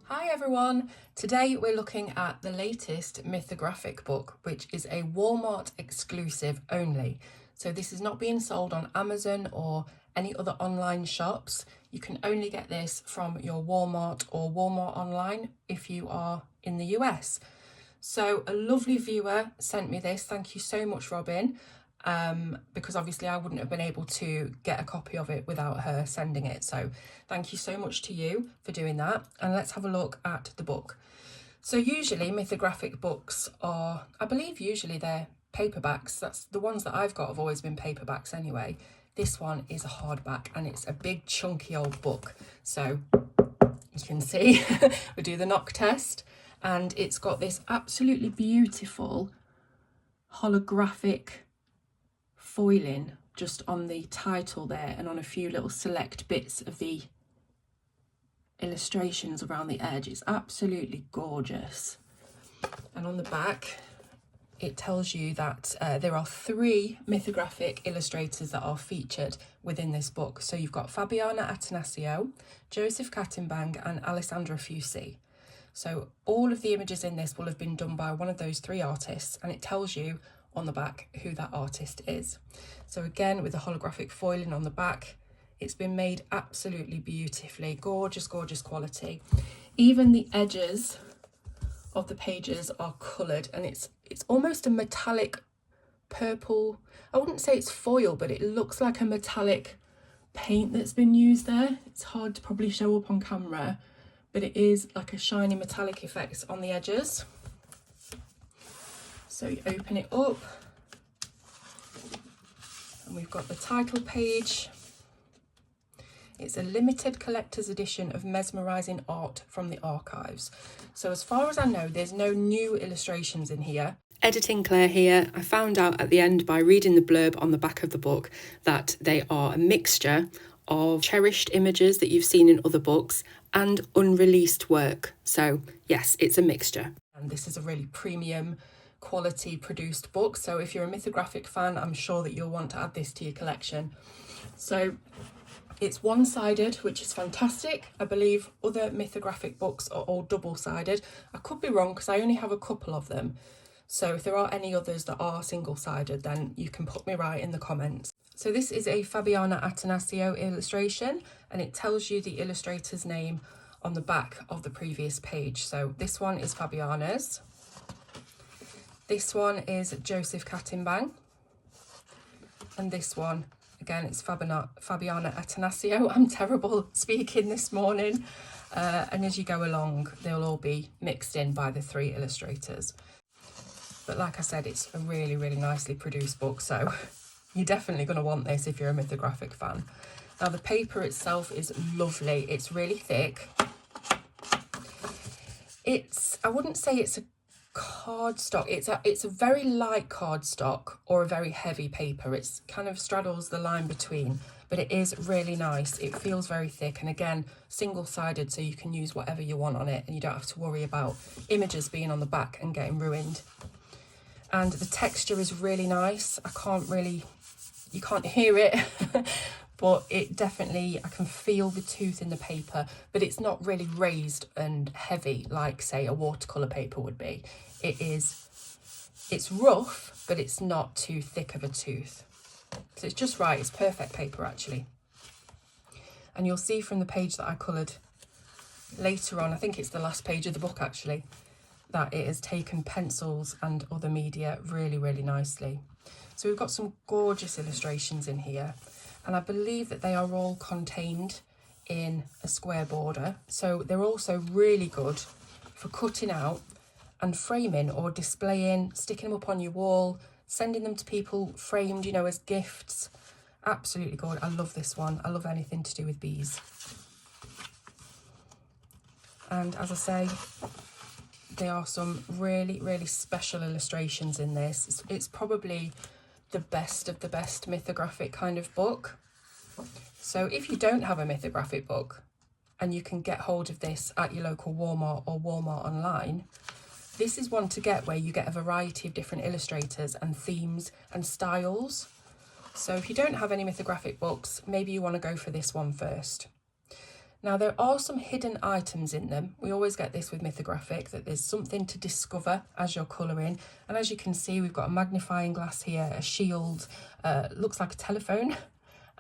Hi everyone! Today we're looking at the latest Mythographic book, which is a Walmart exclusive only. So this is not being sold on Amazon or any other online shops. You can only get this from your Walmart or Walmart online if you are in the US. So a lovely viewer sent me this. Thank you so much, Robin. Because obviously I wouldn't have been able to get a copy of it without her sending it. So thank you so much to you for doing that. And let's have a look at the book. So usually Mythographic books are, I believe usually they're paperbacks. That's the ones that I've got have always been paperbacks anyway. This one is a hardback and it's a big chunky old book. So you can see, we do the knock test and it's got this absolutely beautiful holographic foiling just on the title there and on a few little select bits of the illustrations around the edge. It's absolutely gorgeous. And on the back it tells you that there are 3 Mythographic illustrators that are featured within this book. So you've got Fabiana Attanasio, Joseph Kattenbang and Alessandra Fusi. So all of the images in this will have been done by one of those 3 artists, and it tells you on the back who that artist is. So again, with the holographic foiling on the back, it's been made absolutely beautifully. Gorgeous, gorgeous quality. Even the edges of the pages are coloured, and it's almost a metallic purple. I wouldn't say it's foil, but it looks like a metallic paint that's been used there. It's hard to probably show up on camera, but it is like a shiny metallic effect on the edges. So you open it up and we've got the title page. It's a limited collector's edition of mesmerising art from the archives. So as far as I know, there's no new illustrations in here. Editing Claire here, I found out at the end by reading the blurb on the back of the book that they are a mixture of cherished images that you've seen in other books and unreleased work. So yes, it's a mixture. And this is a really premium quality produced book. So if you're a Mythographic fan, I'm sure that you'll want to add this to your collection. So it's one-sided, which is fantastic. I believe other Mythographic books are all double-sided. I could be wrong because I only have a couple of them. So if there are any others that are single-sided, then you can put me right in the comments. So this is a Fabiana Attanasio illustration, and it tells you the illustrator's name on the back of the previous page. So this one is Fabiana's. This one is Joseph Kattenbang. And this one, again, it's Fabiana Attanasio. I'm terrible speaking this morning. And as you go along, they'll all be mixed in by the 3 illustrators. But like I said, it's a really, really nicely produced book. So you're definitely going to want this if you're a Mythographic fan. Now, the paper itself is lovely. It's really thick. I wouldn't say it's a cardstock. It's a very light cardstock or a very heavy paper. It's kind of straddles the line between, but it is really nice. It feels very thick, and again, single-sided, so you can use whatever you want on it and you don't have to worry about images being on the back and getting ruined. And the texture is really nice. You can't hear it, but it definitely, I can feel the tooth in the paper, but it's not really raised and heavy like, say, a watercolour paper would be. It's rough, but it's not too thick of a tooth. So it's just right, it's perfect paper actually. And you'll see from the page that I coloured later on, I think it's the last page of the book actually, that it has taken pencils and other media really, really nicely. So we've got some gorgeous illustrations in here, and I believe that they are all contained in a square border. So they're also really good for cutting out and framing or displaying, sticking them up on your wall, sending them to people framed, as gifts. Absolutely good. I love this one. I love anything to do with bees. And as I say, there are some really, really special illustrations in this. It's probably the best of the best Mythographic kind of book. So if you don't have a Mythographic book and you can get hold of this at your local Walmart or Walmart online, this is one to get where you get a variety of different illustrators and themes and styles. So if you don't have any Mythographic books, maybe you want to go for this one first. Now there are some hidden items in them. We always get this with Mythographic, that there's something to discover as you're colouring. And as you can see, we've got a magnifying glass here, a shield, looks like a telephone.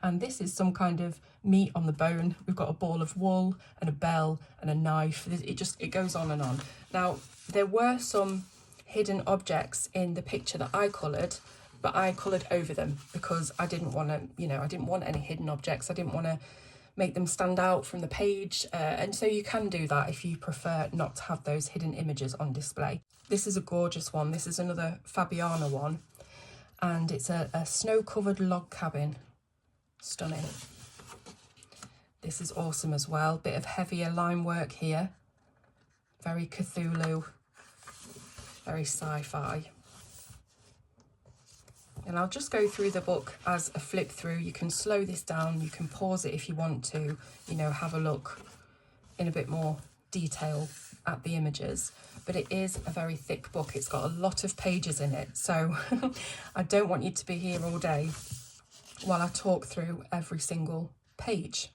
And this is some kind of meat on the bone. We've got a ball of wool and a bell and a knife. It goes on and on. Now, there were some hidden objects in the picture that I coloured, but I coloured over them because I didn't want to, I didn't want any hidden objects. I didn't want to make them stand out from the page. And so you can do that if you prefer not to have those hidden images on display. This is a gorgeous one. This is another Fabiana one. And it's a snow-covered log cabin. Stunning. This is awesome as well. Bit of heavier line work here. Very Cthulhu. Very sci-fi. And I'll just go through the book as a flip through. You can slow this down. You can pause it if you want to, have a look in a bit more detail at the images. But it is a very thick book. It's got a lot of pages in it. So I don't want you to be here all day while I talk through every single page.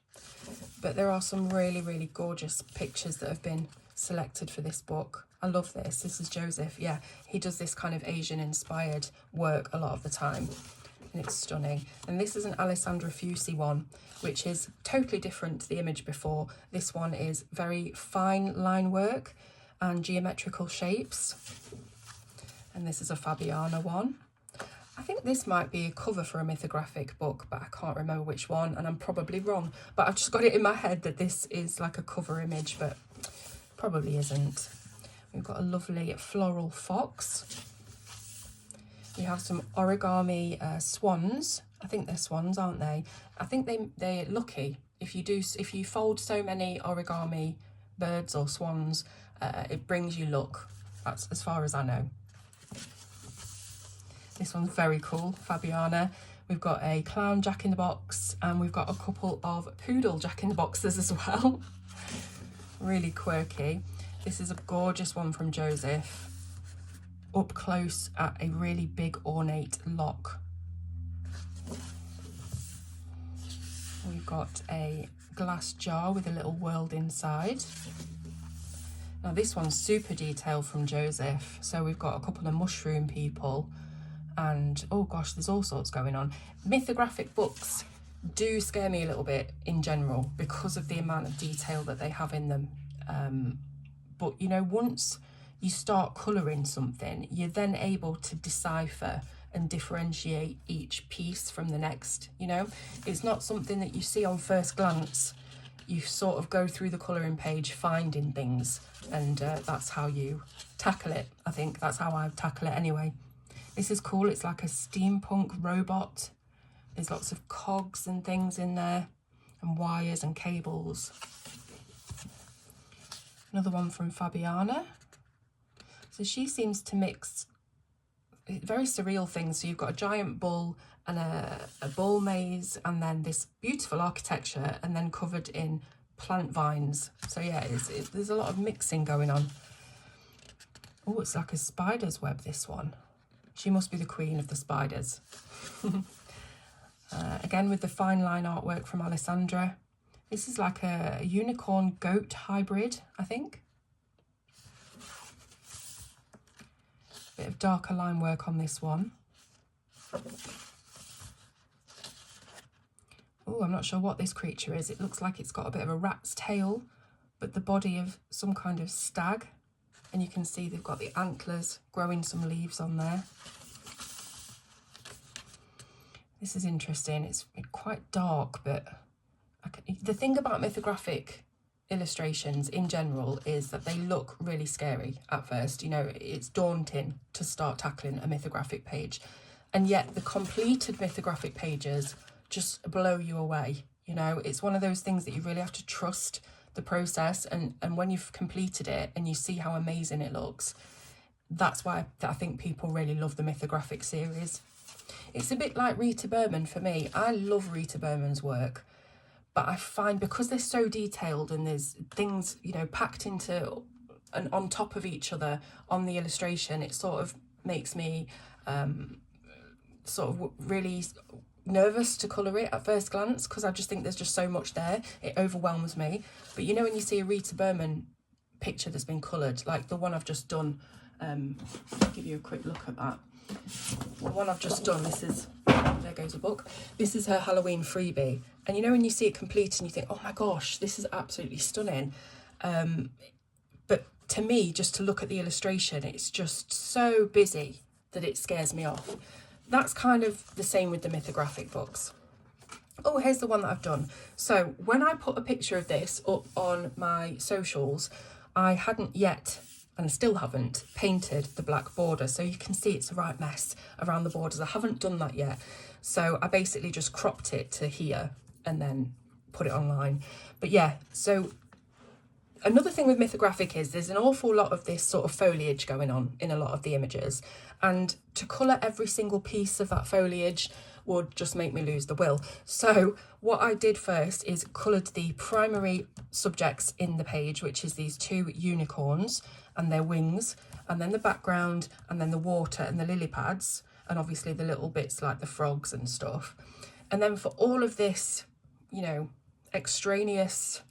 But there are some really, really gorgeous pictures that have been selected for this book. I love this. This is Joseph. Yeah, he does this kind of Asian inspired work a lot of the time. And it's stunning. And this is an Alessandra Fusi one, which is totally different to the image before. This one is very fine line work and geometrical shapes. And this is a Fabiana one. I think this might be a cover for a Mythographic book, but I can't remember which one, and I'm probably wrong. But I've just got it in my head that this is like a cover image, but probably isn't. We've got a lovely floral fox. We have some origami swans. I think they're swans, aren't they? I think they're lucky. If you fold so many origami birds or swans, it brings you luck. That's as far as I know. This one's very cool, Fabiana. We've got a clown jack-in-the-box, and we've got a couple of poodle jack-in-the-boxes as well. Really quirky. This is a gorgeous one from Joseph, up close at a really big ornate lock. We've got a glass jar with a little world inside. Now this one's super detailed from Joseph. So we've got a couple of mushroom people, and oh gosh, there's all sorts going on. Mythographic books do scare me a little bit in general because of the amount of detail that they have in them. But once you start colouring something, you're then able to decipher and differentiate each piece from the next. It's not something that you see on first glance. You sort of go through the colouring page finding things, and that's how you tackle it. I think that's how I tackle it anyway. This is cool. It's like a steampunk robot. There's lots of cogs and things in there, and wires and cables. Another one from Fabiana. So she seems to mix very surreal things. So you've got a giant bull and a bull maze, and then this beautiful architecture, and then covered in plant vines. So yeah, there's a lot of mixing going on. Oh, it's like a spider's web, this one. She must be the queen of the spiders. Again, with the fine line artwork from Alessandra. This is like a unicorn goat hybrid, I think. Bit of darker line work on this one. Oh, I'm not sure what this creature is. It looks like it's got a bit of a rat's tail, but the body of some kind of stag. And you can see they've got the antlers growing some leaves on there. This is interesting. It's quite dark, but the thing about Mythographic illustrations in general is that they look really scary at first. It's daunting to start tackling a Mythographic page, and yet the completed Mythographic pages just blow you away. It's one of those things that you really have to trust the process, and when you've completed it and you see how amazing it looks, that's why I think people really love the Mythographic series. It's a bit like Rita Berman for me. I love Rita Berman's work, but I find because they're so detailed and there's things, packed into and on top of each other on the illustration, it sort of makes me really nervous to colour it at first glance because I just think there's just so much there. It overwhelms me. But you know when you see a Rita Berman picture that's been coloured, like the one I've just done, I'll give you a quick look at that. The one I've just done, this is, there goes a book. This is her Halloween freebie. And you know when you see it complete and you think, oh my gosh, this is absolutely stunning. But to me, just to look at the illustration, it's just so busy that it scares me off. That's kind of the same with the mythographic books. Oh, here's the one that I've done. So when I put a picture of this up on my socials, I hadn't yet, and still haven't, painted the black border. So you can see it's a right mess around the borders. I haven't done that yet. So I basically just cropped it to here and then put it online. But yeah, so another thing with mythographic is there's an awful lot of this sort of foliage going on in a lot of the images. And to colour every single piece of that foliage would just make me lose the will. So what I did first is coloured the primary subjects in the page, which is these two unicorns and their wings, and then the background, and then the water and the lily pads, and obviously the little bits like the frogs and stuff. And then for all of this, you know, extraneous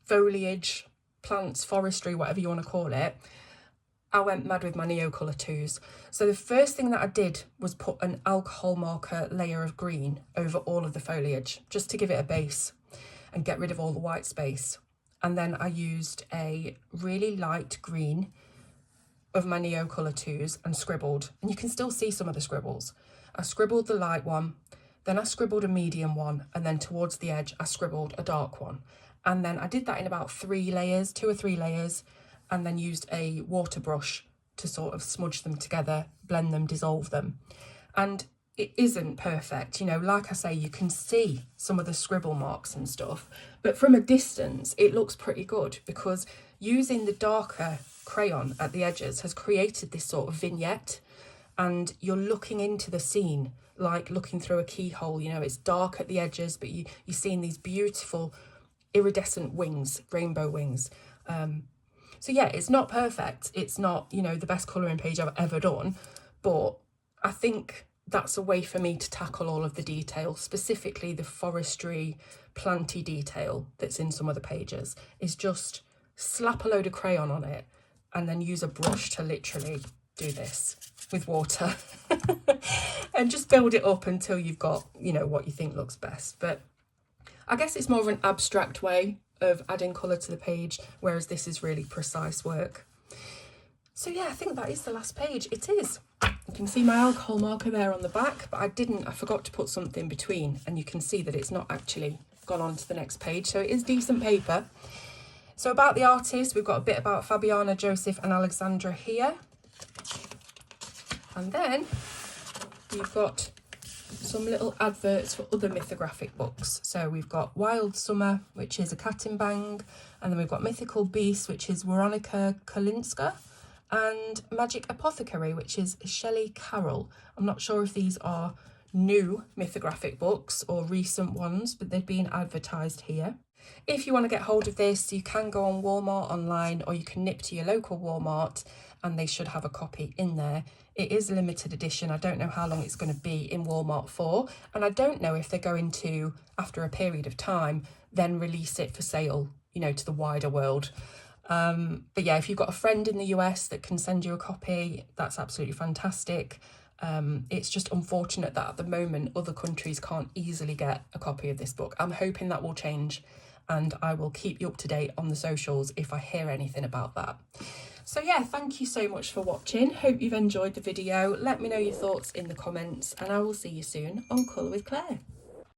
foliage, plants, forestry, whatever you want to call it, I went mad with my Neocolor 2s. So the first thing that I did was put an alcohol marker layer of green over all of the foliage, just to give it a base and get rid of all the white space. And then I used a really light green of my Neocolor 2s and scribbled, and you can still see some of the scribbles. I scribbled the light one, then I scribbled a medium one, and then towards the edge I scribbled a dark one. And then I did that in about 3 layers, 2 or 3 layers, and then used a water brush to sort of smudge them together, blend them, dissolve them. And it isn't perfect, you know, like I say, you can see some of the scribble marks and stuff, but from a distance it looks pretty good because using the darker crayon at the edges has created this sort of vignette, and you're looking into the scene like looking through a keyhole. You know, it's dark at the edges, but you're seeing these beautiful iridescent wings, rainbow wings. So yeah, it's not perfect. It's not, you know, the best colouring page I've ever done, but I think that's a way for me to tackle all of the detail, specifically the forestry, planty detail that's in some of the pages, is just slap a load of crayon on it and then use a brush to literally do this with water and just build it up until you've got, you know, what you think looks best. But I guess it's more of an abstract way of adding colour to the page, whereas this is really precise work. So yeah, I think that is the last page. It is. You can see my alcohol marker there on the back, but I forgot to put something between, and you can see that it's not actually gone on to the next page, so it is decent paper. So about the artist, we've got a bit about Fabiana, Joseph and Alexandra here. And then we've got some little adverts for other mythographic books. So we've got Wild Summer, which is a Katimbang, and then we've got Mythical Beasts, which is Weronika Kolinska, and Magic Apothecary, which is Shelley Carroll. I'm not sure if these are new mythographic books or recent ones, but they've been advertised here. If you want to get hold of this, you can go on Walmart online, or you can nip to your local Walmart and they should have a copy in there. It is limited edition. I don't know how long it's going to be in Walmart for, and I don't know if they're going to, after a period of time, then release it for sale, you know, to the wider world. But yeah, if you've got a friend in the US that can send you a copy, that's absolutely fantastic. It's just unfortunate that at the moment other countries can't easily get a copy of this book. I'm hoping that will change, and I will keep you up to date on the socials if I hear anything about that. So yeah, thank you so much for watching. Hope you've enjoyed the video. Let me know your thoughts in the comments, and I will see you soon on Colour with Claire.